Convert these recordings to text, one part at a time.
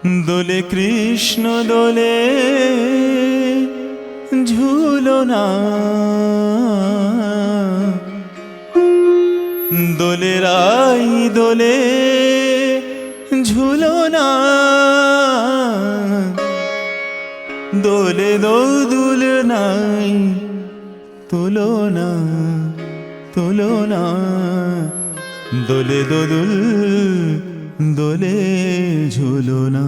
দোলে কৃষ্ণ দোলে ঝুলনা, দোলে রাই দোলে ঝুলনা, দোলে দোদুল নাই তুলনা তুলনা, দোলে দোদুল দোলে ঝুলনা,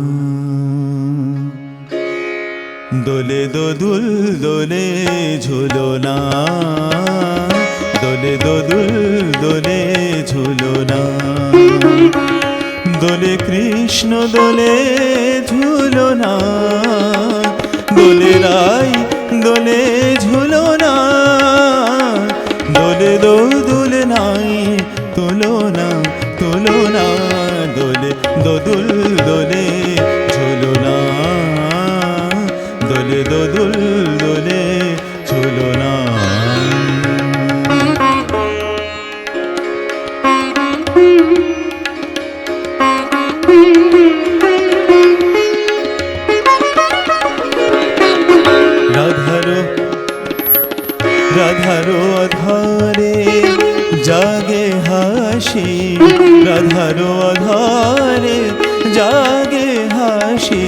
দোলে দোদুল দোলে ঝুলনা, দোলে দোদুল দোলে ঝুলনা, দোলে কৃষ্ণ দোলে ঝুলনা, দোলে রাই দোলে ঝুলনা, দোলে দোদুল নাই তুলনা তুলনা, দোলে দোদুল দোলে ঝুলনা, দোলে দোদুল দোলে ঝুলনা। রাধারো আধারে জাগে হাসি, রাধারো আধারে জাগে হাসি,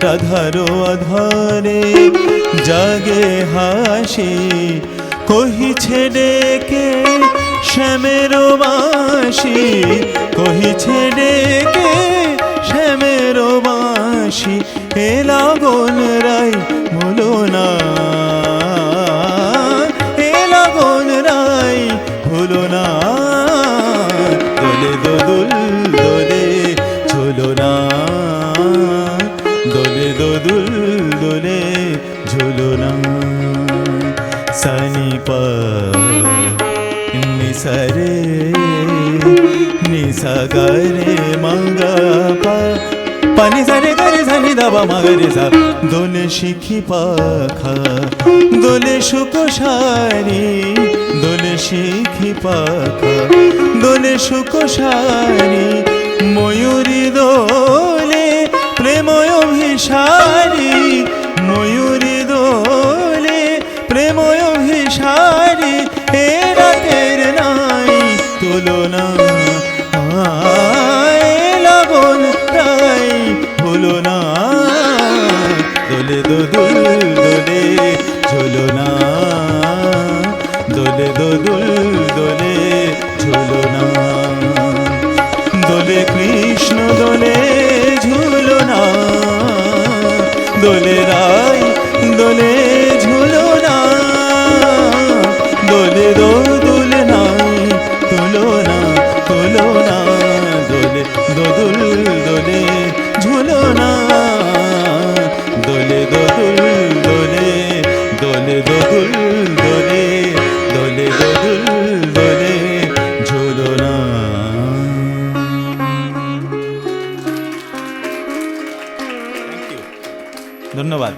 রাধারো আধারে জাগে হাসি, কহিছে ডেকে শ্যামের বাঁশি, কহিছে ডেকে শ্যামের বাঁশি, এ লাগন রাই ভুলো না, এ লাগন রাই ভুলো না, দোলে দোদুল দোলে ঝুলনা, দোলে দোদুল দোলে ঝুলনা, সানি পা নিসা রে নিসা গরে মঙ্গা পা, পানি সারে করে সানি দাবা মাগরে সা, দোলে শিখি পাখা দোলে সুকোষারি, দোলে শিখি পাখা দোলে সুকোষারি, ময়ূরী দোলে প্রেময় অভিসারি, ময়ূরী দোলে প্রেময় অভিসারি, এ রাতের নাই তুলনা, লাগন রাই ভুলো না, দোলে দোদুল দোলে ঝুলনা, দোলে দোদুল দোলে ঝুলনা, দোলে কৃষ্ণ দোলে ঝুলনা, দোলে রাই দোলে ঝুলনা, দোলে দোদুল নাই তুলনা তুলনা, দোলে দোদুল দোলে ঝুলনা, দোলে দোদুল দোলে দোলে দোদুল দোলে দোলে দোদুল দোলে ঝুলনা। ধন্যবাদ।